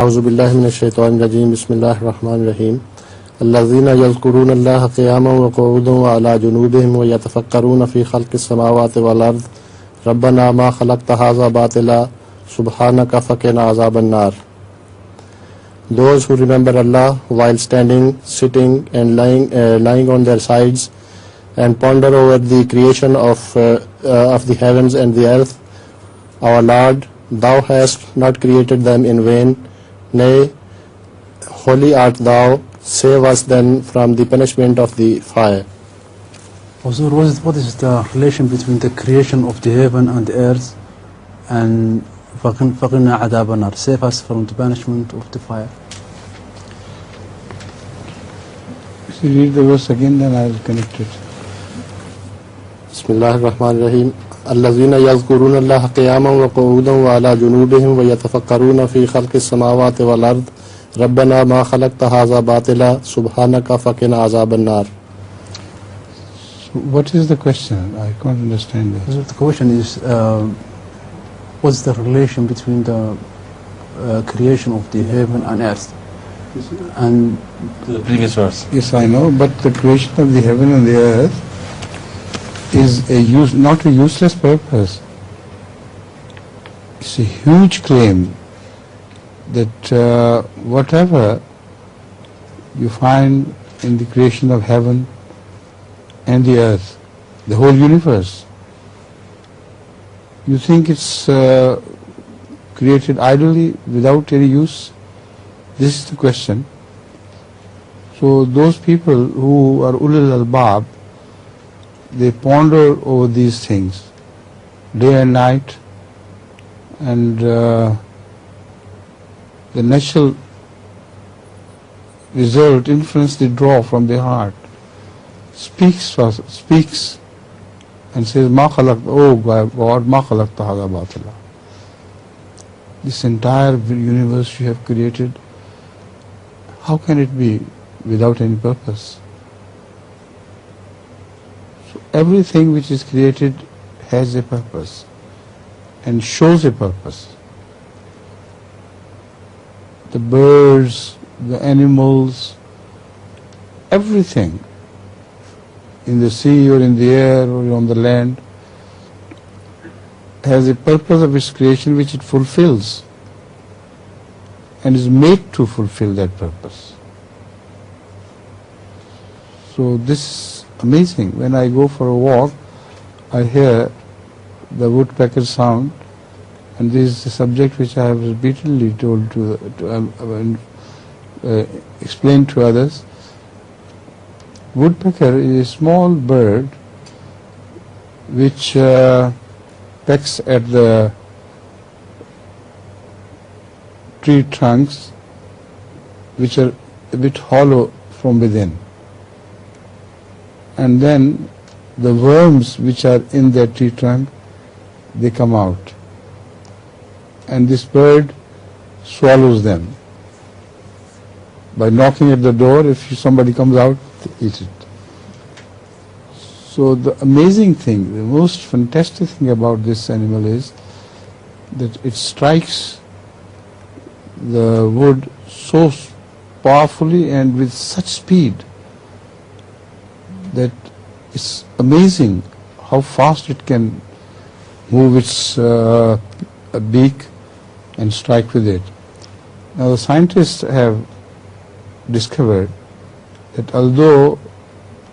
أعوذ بالله من الشيطان الرجيم بسم الله الرحمن الرحيم الذين يذكرون الله قياما وقعودا وعلى جنوبهم ويتفكرون في خلق السماوات والأرض ربنا ما خلقت هذا باطلا سبحانك فقنا عذاب النار. Those who remember Allah while standing, sitting and lying on their sides and ponder over the creation of the heavens and the earth. Our Lord, Thou hast not created them in vain. Nay, holy art Thou, save us then from the punishment of the fire. Also, what is the relation between the creation of the heaven and the earth and فَقِنَا عَذَابَ النَّارِ, save us from the punishment of the fire? If you read the verse again, then I will connect it. بسم الله الرحمن الرحيم الذين يذكرون الله قياما وقعودا وعلى جنوبهم ويتفكرون في خلق السماوات والأرض ربنا ما خلقت هذا باطلا سبحانك فقنا عذاب النار. So what is the question? I can't understand that. So the question is, what's the relation between the creation of the heaven and earth and The previous verse. Yes, I know, but the creation of the heaven and the earth is not a useless purpose. It's a huge claim that whatever you find in the creation of heaven and the earth, the whole universe, you think it's created idly without any use? This is the question. So those people who are ulul albab, they ponder over these things day and night, and the natural result, inference they draw from their heart, speaks and says, "Ma khalaqta, oh God, ma khalaqta hadha batila." This entire universe you have created, how can it be without any purpose? So everything which is created has a purpose and shows a purpose. The birds, the animals, everything in the sea or in the air or on the land has a purpose of its creation which it fulfills and is made to fulfill that purpose. So this is amazing. When I go for a walk, I hear the woodpecker sound, and this is a subject which I have repeatedly told explained to others. Woodpecker is a small bird which pecks at the tree trunks which are a bit hollow from within, and then the worms which are in that tree trunk, they come out, and this bird swallows them by knocking at the door. If somebody comes out, they eat it. So the amazing thing, the most fantastic thing about this animal is that it strikes the wood so powerfully and with such speed that it's amazing how fast it can move its beak and strike with it. Now the scientists have discovered that although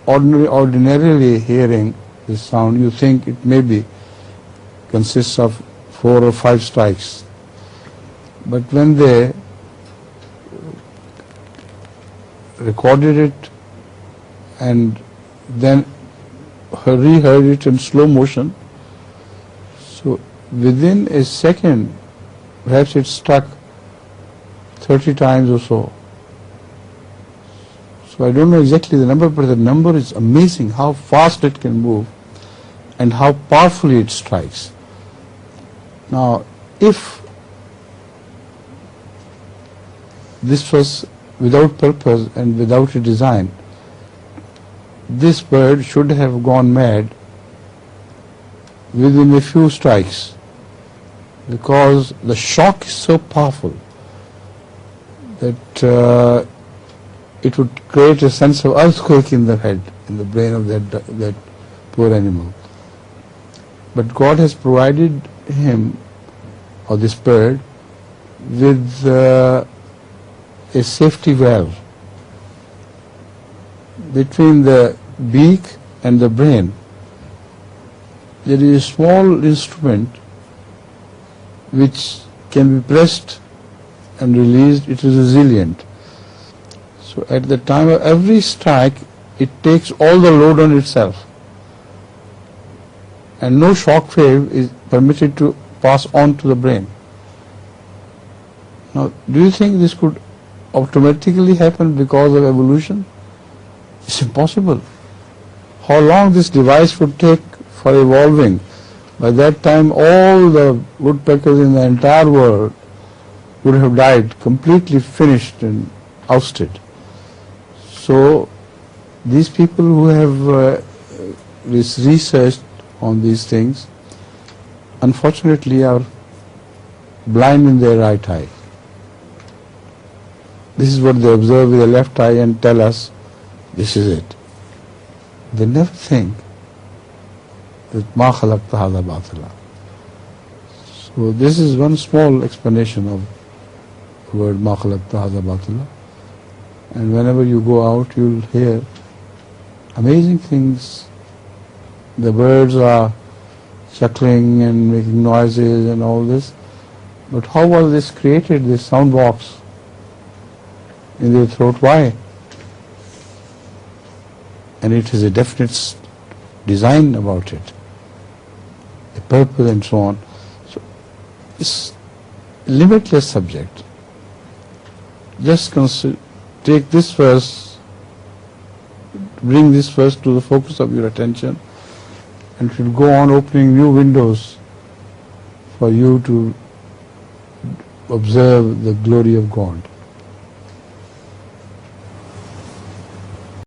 ordinarily hearing this sound, you think it maybe consists of 4 or 5 strikes, but when they recorded it and then reheard it in slow motion, so within a second perhaps it struck 30 times or so. So I don't know exactly the number, but the number is amazing, how fast it can move and how powerfully it strikes. Now, if this was without purpose and without a design, this bird should have gone mad within a few strikes, because the shock is so powerful that it would create a sense of earthquake in the head, in the brain of that poor animal. But God has provided him, or this bird, with a safety valve between the beak and the brain. There is a small instrument which can be pressed and released. It is resilient. So at the time of every strike, it takes all the load on itself, and no shock wave is permitted to pass on to the brain. Now, do you think this could automatically happen because of evolution? It's impossible. How long this device would take for evolving? By that time, all the woodpeckers in the entire world would have died, completely finished and ousted. So, these people who have researched on these things, unfortunately, are blind in their right eye. This is what they observe with the left eye and tell us, this is it. They never think that ma khalaqta hadha batila. So this is one small explanation of the word ma khalaqta hadha batila. And whenever you go out, you'll hear amazing things. The birds are chuckling and making noises and all this. But how was this created, this sound box in their throat? Why? And it has a definite design about it, a purpose and so on. So it's a limitless subject. Just take this verse, bring this verse to the focus of your attention, and it will go on opening new windows for you to observe the glory of God.